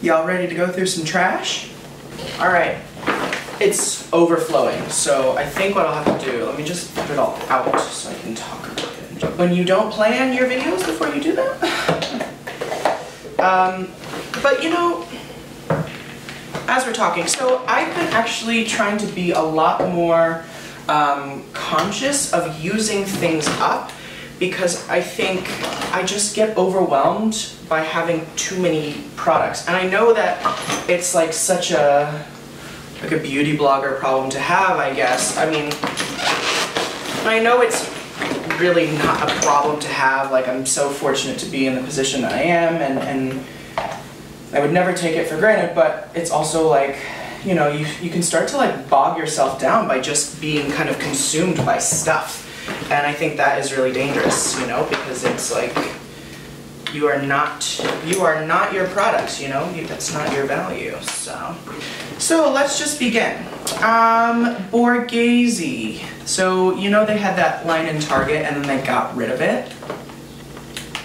Y'all ready to go through some trash? All right, it's overflowing, so I think what I'll have to do, let me just put it all out so I can talk about it. When you don't plan your videos before you do that? But you know, as we're talking, so I've been actually trying to be a lot more conscious of using things up, because I think I just get overwhelmed by having too many products. And I know that it's like such a beauty blogger problem to have, I guess. I mean, I know it's really not a problem to have. Like, I'm so fortunate to be in the position that I am, and I would never take it for granted, but it's also like, you know, you can start to like bog yourself down by just being kind of consumed by stuff. And I think that is really dangerous, you know, because it's like, you are not your products, you know, that's not your value. So let's just begin. Borghese. So, you know, they had that line in Target and then they got rid of it.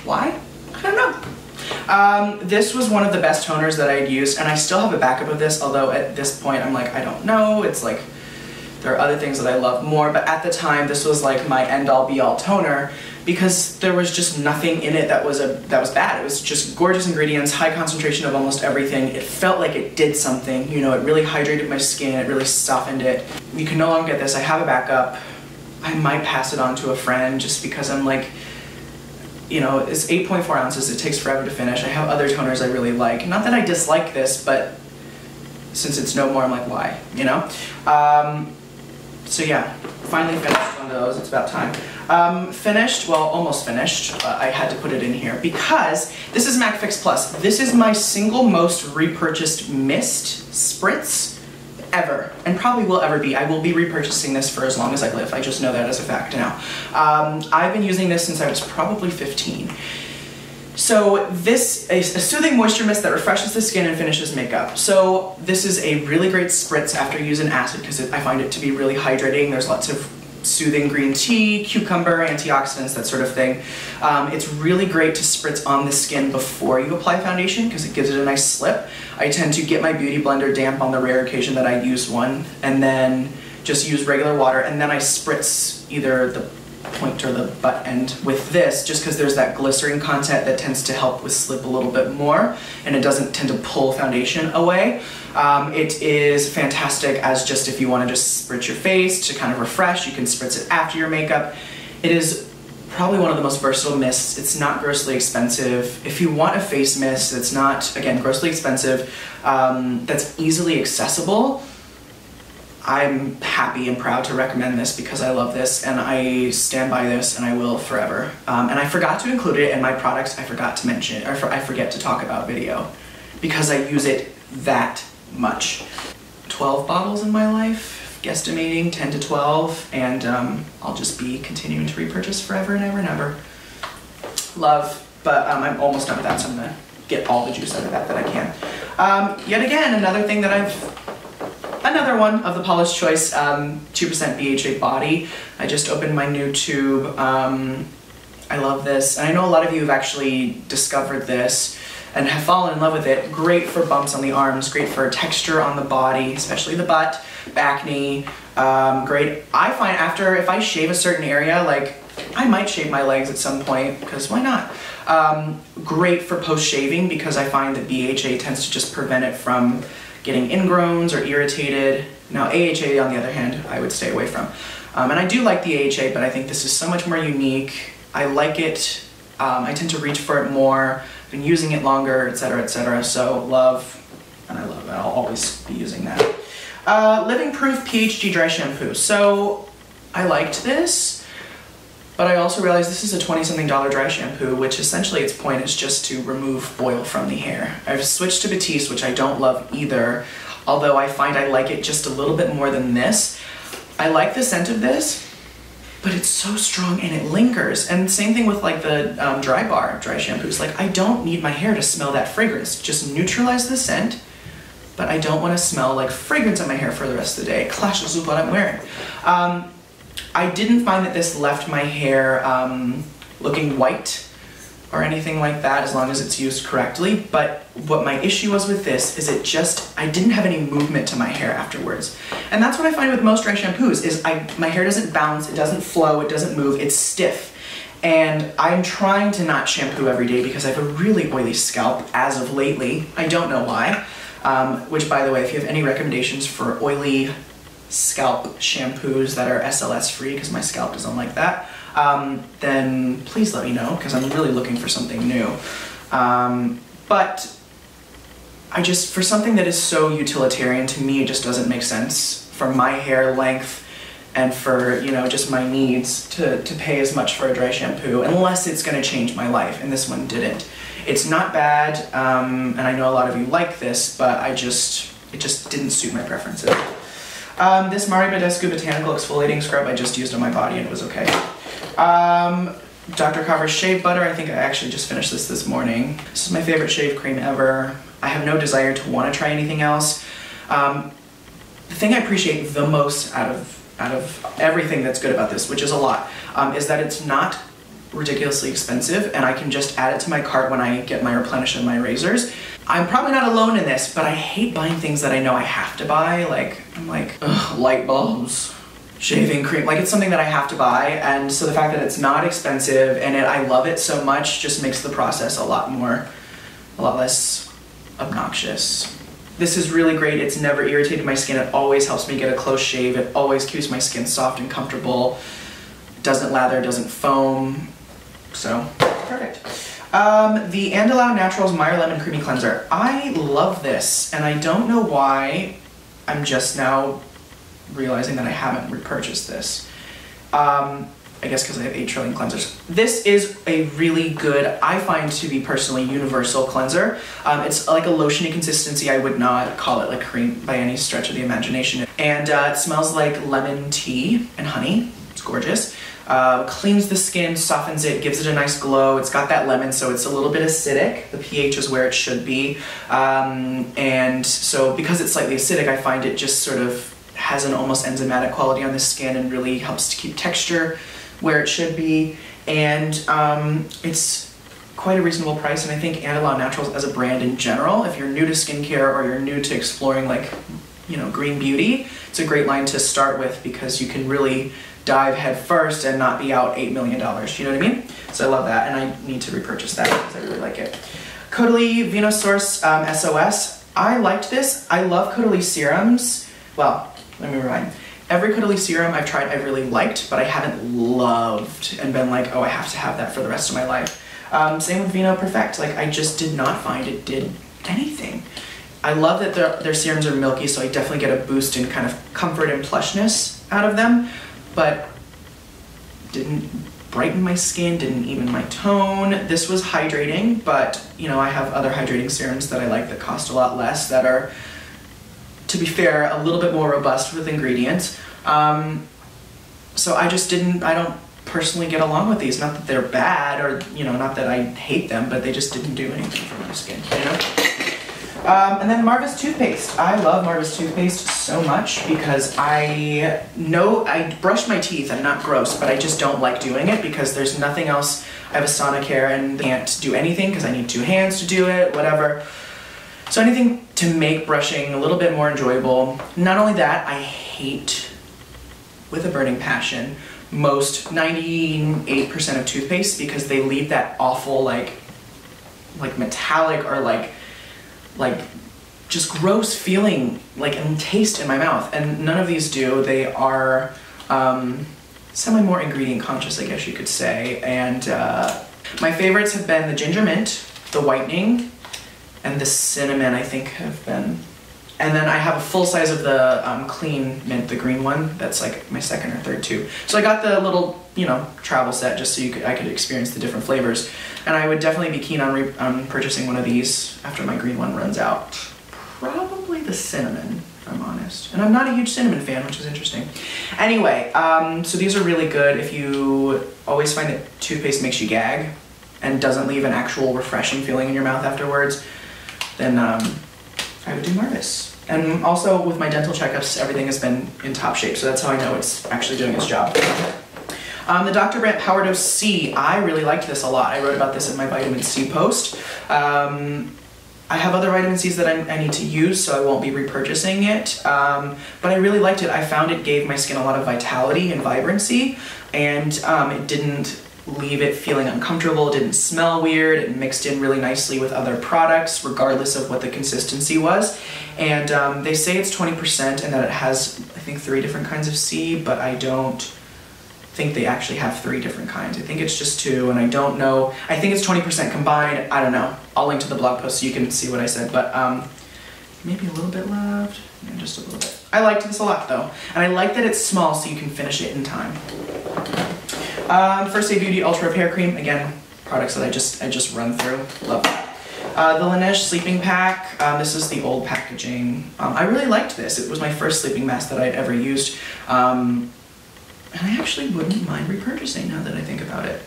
Why? I don't know. This was one of the best toners that I'd used, and I still have a backup of this, although at this point I'm like, I don't know. It's like, there are other things that I love more, but at the time this was like my end-all be-all toner, because there was just nothing in it that was bad. It was just gorgeous ingredients, high concentration of almost everything. It felt like it did something, you know, it really hydrated my skin, it really softened it. You can no longer get this. I have a backup. I might pass it on to a friend just because I'm like, you know, it's 8.4 ounces, it takes forever to finish. I have other toners I really like. Not that I dislike this, but since it's no more, I'm like, why, you know? So yeah, finally finished one of those, it's about time. Finished, well, almost finished. I had to put it in here because this is MAC Fix Plus. This is my single most repurchased mist spritz ever, and probably will ever be. I will be repurchasing this for as long as I live. I just know that as a fact now. I've been using this since I was probably 15. So this is a soothing moisture mist that refreshes the skin and finishes makeup. So this is a really great spritz after using acid, because I find it to be really hydrating. There's lots of soothing green tea, cucumber, antioxidants, that sort of thing. It's really great to spritz on the skin before you apply foundation because it gives it a nice slip. I tend to get my beauty blender damp on the rare occasion that I use one, and then just use regular water, and then I spritz either the point or the butt end with this, just because there's that glycerin content that tends to help with slip a little bit more, and it doesn't tend to pull foundation away. It is fantastic as just if you want to just spritz your face to kind of refresh. You can spritz it after your makeup. It is probably one of the most versatile mists. It's not grossly expensive. If you want a face mist that's not, again, grossly expensive, that's easily accessible, I'm happy and proud to recommend this because I love this and I stand by this and I will forever. And I forgot to include it in my products I forgot to mention, or I forget to talk about video, because I use it that much. 12 bottles in my life, guesstimating 10 to 12, and I'll just be continuing to repurchase forever and ever and ever. Love, but I'm almost done with that, so I'm gonna get all the juice out of that I can. Yet again, another one of the Paula's Choice 2% BHA body. I just opened my new tube. I love this, and I know a lot of you have actually discovered this and have fallen in love with it. Great for bumps on the arms, great for texture on the body, especially the butt, back knee. Great. I find after, if I shave a certain area, like I might shave my legs at some point, because why not? Great for post-shaving, because I find that BHA tends to just prevent it from getting ingrowns or irritated. Now AHA, on the other hand, I would stay away from. And I do like the AHA, but I think this is so much more unique. I like it. I tend to reach for it more. I've been using it longer, etc., so love, and I love it. I'll always be using that. Living Proof PhD Dry Shampoo. So I liked this, but I also realized this is a $20-something dry shampoo, which essentially its point is just to remove oil from the hair. I've switched to Batiste, which I don't love either, although I find I like it just a little bit more than this. I like the scent of this, but it's so strong and it lingers. And same thing with like the dry shampoos. Like, I don't need my hair to smell that fragrance. Just neutralize the scent, but I don't want to smell like fragrance on my hair for the rest of the day. It clashes with what I'm wearing. I didn't find that this left my hair looking white or anything like that, as long as it's used correctly. But what my issue was with this is I didn't have any movement to my hair afterwards. And that's what I find with most dry shampoos, is my hair doesn't bounce, it doesn't flow, it doesn't move, it's stiff. And I'm trying to not shampoo every day because I have a really oily scalp as of lately. I don't know why. Which, by the way, if you have any recommendations for oily scalp shampoos that are SLS free, because my scalp doesn't like that, then please let me know, because I'm really looking for something new. But for something that is so utilitarian, to me it just doesn't make sense for my hair length and for, you know, just my needs to pay as much for a dry shampoo, unless it's going to change my life, and this one didn't. It's not bad, and I know a lot of you like this, but it just didn't suit my preferences. This Badescu Botanical Exfoliating Scrub I just used on my body and it was okay. Dr. Carver's Shave Butter, I think I actually just finished this morning. This is my favorite shave cream ever. I have no desire to want to try anything else. The thing I appreciate the most out of everything that's good about this, which is a lot, is that it's not ridiculously expensive, and I can just add it to my cart when I get my Replenish and my razors. I'm probably not alone in this, but I hate buying things that I know I have to buy. Like, I'm like, ugh, light bulbs, shaving cream, like it's something that I have to buy, and so the fact that it's not expensive and I love it so much just makes the process a lot less obnoxious. This is really great. It's never irritated my skin. It always helps me get a close shave. It always keeps my skin soft and comfortable. It doesn't lather, doesn't foam. So, perfect. The Andalou Naturals Meyer Lemon Creamy Cleanser. I love this, and I don't know why I'm just now realizing that I haven't repurchased this. I guess because I have 8 trillion cleansers. This is a really good, I find to be personally, universal cleanser. It's like a lotiony consistency. I would not call it like cream by any stretch of the imagination. And it smells like lemon tea and honey. It's gorgeous. Cleans the skin, softens it, gives it a nice glow. It's got that lemon, so it's a little bit acidic. The pH is where it should be. And so because it's slightly acidic, I find it just sort of has an almost enzymatic quality on the skin and really helps to keep texture where it should be. And it's quite a reasonable price, and I think Andalou Naturals as a brand in general, if you're new to skincare or you're new to exploring, like, you know, green beauty, it's a great line to start with because you can really dive head first and not be out $8 million, you know what I mean? So I love that, and I need to repurchase that because I really like it. Caudalie Vinosource SOS. I liked this. I love Caudalie serums. Well, let me rewind. Every Caudalie serum I've tried I've really liked, but I haven't loved and been like, oh, I have to have that for the rest of my life. Same with Vinoperfect. Like, I just did not find it did anything. I love that their serums are milky, so I definitely get a boost in kind of comfort and plushness out of them, but didn't brighten my skin, didn't even my tone. This was hydrating, but, you know, I have other hydrating serums that I like that cost a lot less, that are, to be fair, a little bit more robust with ingredients. So I don't personally get along with these. Not that they're bad, or, you know, not that I hate them, but they just didn't do anything for my skin, you know? And then Marvis Toothpaste. I love Marvis Toothpaste so much because I know I brush my teeth. I'm not gross, but I just don't like doing it because there's nothing else. I have a Sonicare and can't do anything because I need 2 hands to do it, whatever. So anything to make brushing a little bit more enjoyable. Not only that, I hate, with a burning passion, most 98% of toothpaste because they leave that awful like metallic or like just gross feeling and taste in my mouth, and none of these do. They are semi more ingredient conscious, I guess you could say, and my favorites have been the ginger mint, the whitening, and the cinnamon, I think, have been. And then I have a full size of the clean mint, the green one. That's like my second or third tube. So I got the little, you know, travel set just so I could experience the different flavors. And I would definitely be keen on purchasing one of these after my green one runs out. Probably the cinnamon, if I'm honest. And I'm not a huge cinnamon fan, which is interesting. Anyway, so these are really good if you always find that toothpaste makes you gag and doesn't leave an actual refreshing feeling in your mouth afterwards, then I would do Marvis. And also with my dental checkups, everything has been in top shape, so that's how I know it's actually doing its job. The Dr. Brandt Power Dose C, I really liked this a lot. I wrote about this in my vitamin C post. I have other vitamin C's that I need to use, so I won't be repurchasing it, but I really liked it. I found it gave my skin a lot of vitality and vibrancy, and it didn't leave it feeling uncomfortable, it didn't smell weird, it mixed in really nicely with other products, regardless of what the consistency was. And they say it's 20% and that it has, I think, 3 different kinds of C, but I don't think they actually have 3 different kinds. I think it's just 2, and I don't know. I think it's 20% combined. I don't know. I'll link to the blog post so you can see what I said, but maybe a little bit left. Yeah, just a little bit. I liked this a lot though, and I like that it's small so you can finish it in time. First Aid Beauty Ultra Repair Cream. Again, products that I just run through. Love that. The Laneige Sleeping Pack. This is the old packaging. I really liked this. It was my first sleeping mask that I'd ever used. And I actually wouldn't mind repurchasing now that I think about it.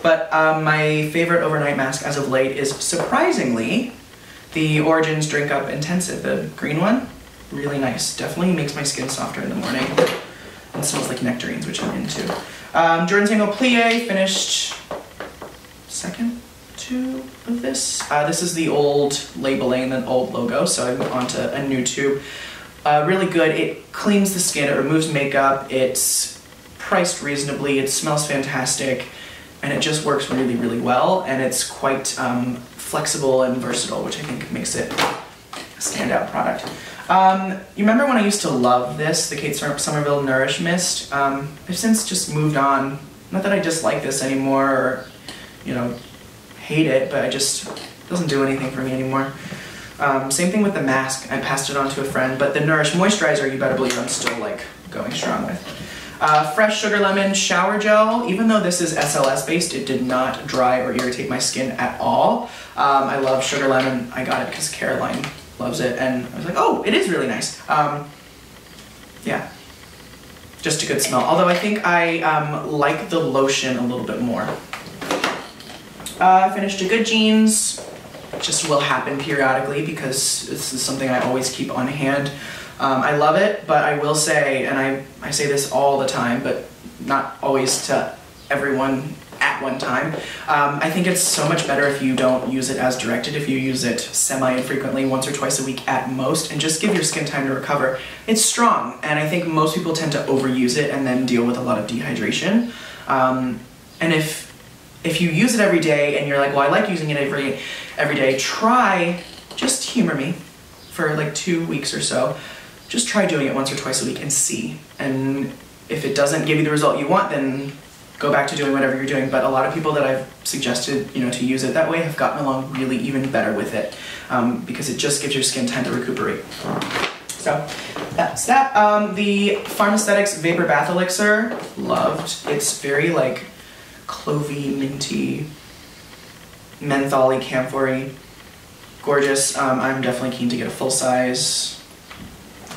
But my favorite overnight mask as of late is, surprisingly, the Origins Drink Up Intensive, the green one. Really nice. Definitely makes my skin softer in the morning. And smells like nectarines, which I'm into. Jordan Tango Plié, finished second 2 of this. This is the old labeling, the old logo, so I'm onto a new tube. Really good. It cleans the skin, it removes makeup, it's priced reasonably, it smells fantastic, and it just works really, really well, and it's quite flexible and versatile, which I think makes it a standout product. You remember when I used to love this, the Kate Somerville Nourish Mist? I've since just moved on. Not that I dislike this anymore or, you know, hate it, but it doesn't do anything for me anymore. Same thing with the mask. I passed it on to a friend, but the Nourish Moisturizer, you better believe I'm still like going strong with. Fresh Sugar Lemon Shower Gel. Even though this is SLS based, it did not dry or irritate my skin at all. I love Sugar Lemon. I got it because Caroline loves it, and I was like, oh, it is really nice. Yeah, just a good smell. Although I think I like the lotion a little bit more. I finished a Good Jeans. It just will happen periodically because this is something I always keep on hand. I love it, but I will say, and I say this all the time, but not always to everyone at one time, I think it's so much better if you don't use it as directed, if you use it semi-infrequently, once or twice a week at most, and just give your skin time to recover. It's strong, and I think most people tend to overuse it and then deal with a lot of dehydration. And if you use it every day and you're like, well, I like using it every day, try, just humor me for like 2 weeks or so. Just try doing it once or twice a week and see. And if it doesn't give you the result you want, then go back to doing whatever you're doing. But a lot of people that I've suggested, you know, to use it that way have gotten along really even better with it, because it just gives your skin time to recuperate. So that's that. The Farmaesthetics Vapor Bath Elixir, loved. It's very like clovey, minty, mentholy, camphory. Gorgeous. I'm definitely keen to get a full size.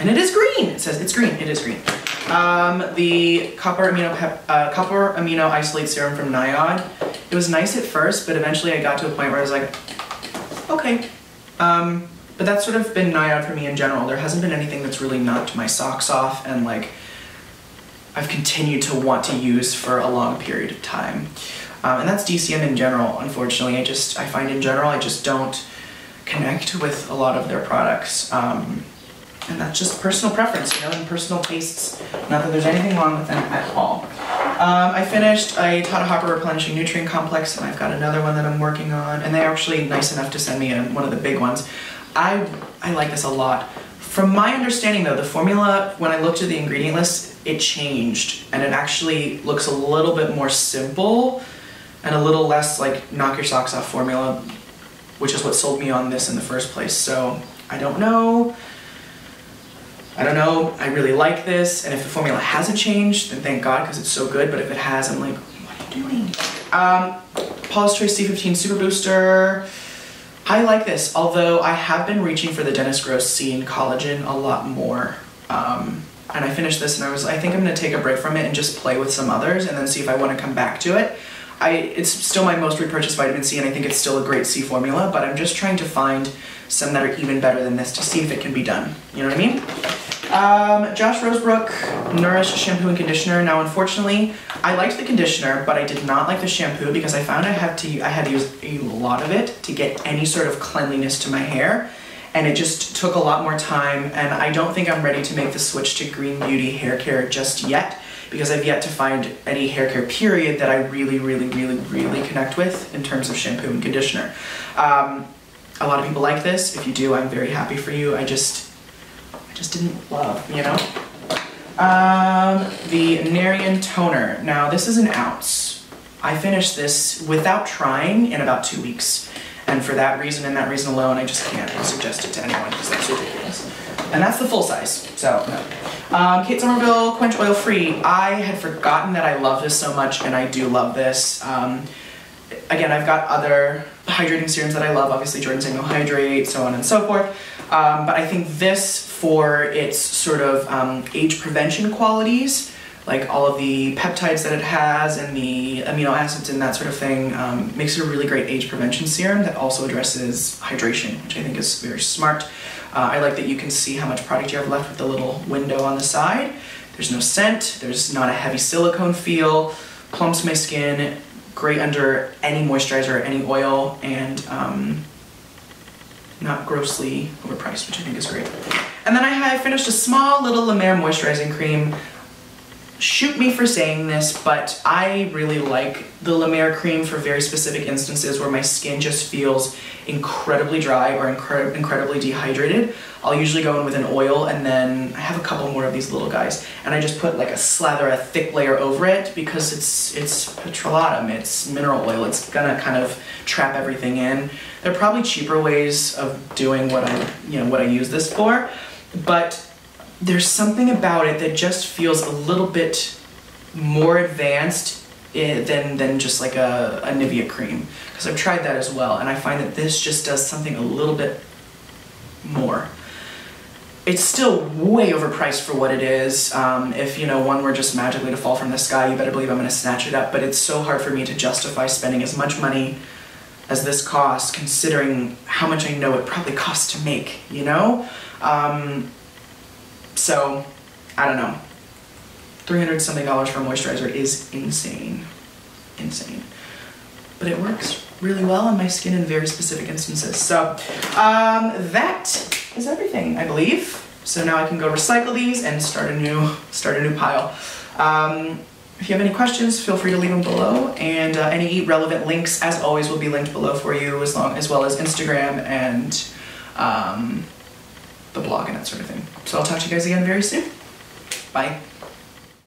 And it is green. It says it's green. It is green. The Copper Amino Isolate Serum from NIOD. It was nice at first, but eventually I got to a point where I was like, okay. But that's sort of been NIOD for me in general. There hasn't been anything that's really knocked my socks off and like I've continued to want to use for a long period of time. And that's DCM in general, unfortunately. I find in general I just don't connect with a lot of their products. And that's just personal preference, you know, and personal tastes. Not that there's anything wrong with them at all. I finished a Tata Harper Replenishing Nutrient Complex, and I've got another one that I'm working on, and they're actually nice enough to send me one of the big ones. I like this a lot. From my understanding though, the formula, when I looked at the ingredient list, it changed, and it actually looks a little bit more simple and a little less like knock your socks off formula, which is what sold me on this in the first place. So I don't know. I really like this, and if the formula hasn't changed, then thank God, because it's so good, but if it has, I'm like, what are you doing? Paula's Choice C15 Super Booster. I like this, although I have been reaching for the Dennis Gross C and Collagen a lot more. And I finished this and I think I'm going to take a break from it and just play with some others and then see if I want to come back to it. It's still my most repurchased vitamin C, and I think it's still a great C formula, but I'm just trying to find some that are even better than this to see if it can be done. You know what I mean? Josh Rosebrook Nourish Shampoo and Conditioner. Now, unfortunately, I liked the conditioner, but I did not like the shampoo because I found I had to use a lot of it to get any sort of cleanliness to my hair, and it just took a lot more time, and I don't think I'm ready to make the switch to Green Beauty hair care just yet, because I've yet to find any hair care period that I really connect with in terms of shampoo and conditioner. A lot of people like this. If you do, I'm very happy for you. I just didn't love, you know? The Narian Toner. Now, this is an ounce. I finished this without trying in about 2 weeks. And for that reason and that reason alone, I just can't suggest it to anyone because that's ridiculous. And that's the full size, so no. Kate Somerville Quench Oil Free. I had forgotten that I love this so much, and I do love this. Again, I've got other hydrating serums that I love, obviously Jordan's Annual Hydrate, so on and so forth. But I think this, for its sort of age prevention qualities, like all of the peptides that it has and the amino acids and that sort of thing, makes it a really great age prevention serum that also addresses hydration, which I think is very smart. I like that you can see how much product you have left with the little window on the side. There's no scent, there's not a heavy silicone feel, plumps my skin, great under any moisturizer or any oil, and not grossly overpriced, which I think is great. And then I finished a small little La Mer moisturizing cream. Shoot me for saying this, but I really like the La Mer cream for very specific instances where my skin just feels incredibly dry or incredibly dehydrated. I'll usually go in with an oil, and then I have a couple more of these little guys, and I just put like a thick layer over it because it's petrolatum, it's mineral oil, it's gonna kind of trap everything in. There are probably cheaper ways of doing what I use this for, but there's something about it that just feels a little bit more advanced than just like a Nivea cream, because I've tried that as well, and I find that this just does something a little bit more. It's still way overpriced for what it is. If one were just magically to fall from the sky, you better believe I'm going to snatch it up, but it's so hard for me to justify spending as much money as this costs, considering how much I know it probably costs to make, you know? So, I don't know. $300 something for a moisturizer is insane. Insane. But it works really well on my skin in very specific instances. So, that is everything, I believe. So now I can go recycle these and start a new pile. If you have any questions, feel free to leave them below, and any relevant links, as always, will be linked below for you, as well as Instagram and the blog and that sort of thing. So I'll talk to you guys again very soon. Bye.